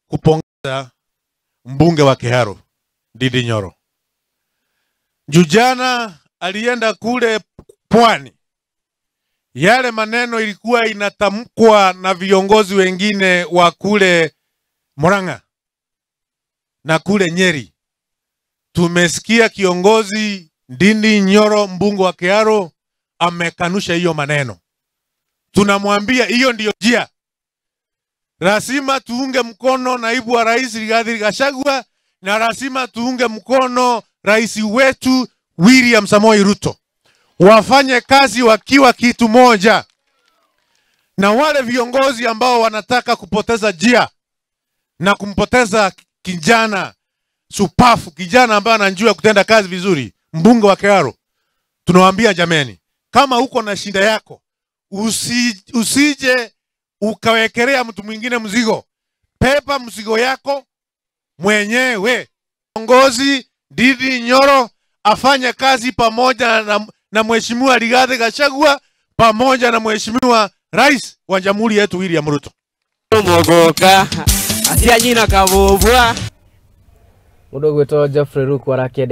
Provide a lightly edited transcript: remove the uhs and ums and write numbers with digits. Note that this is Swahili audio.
Kupongeza mbunge wa Kiharo Ndindi Nyoro. Jujana alienda kule pwani. Yale maneno ilikuwa inatamkwa na viongozi wengine wa kule Murang'a na kule Nyeri. Tumesikia kiongozi Ndindi Nyoro mbunge wa Kiharo amekanusha hiyo maneno. Tunamwambia hiyo ndiyo njia. Lazima tuunge mkono naibu wa rais Rigathi Gachagua na lazima tuunge mkono rais wetu William Samoei Ruto. Wafanye kazi wakiwa kitu moja. Na wale viongozi ambao wanataka kupoteza njia na kumpoteza kijana supafu, kijana ambaye anajua kutenda kazi vizuri, mbunge wa Kiharo, tunawaambia jameni, kama uko na shida yako, usije ukawekelea mtu mwingine mzigo. Pepa mzigo yako mwenyewe. Kiongozi Ndindi Nyoro afanye kazi pamoja na mheshimiwa Rigathi Gachagua pamoja na mheshimiwa rais wa jamhuri yetu William Ruto. Mogoka asia nyina kabubwa Mudogo to Geofrey Ruku arakiende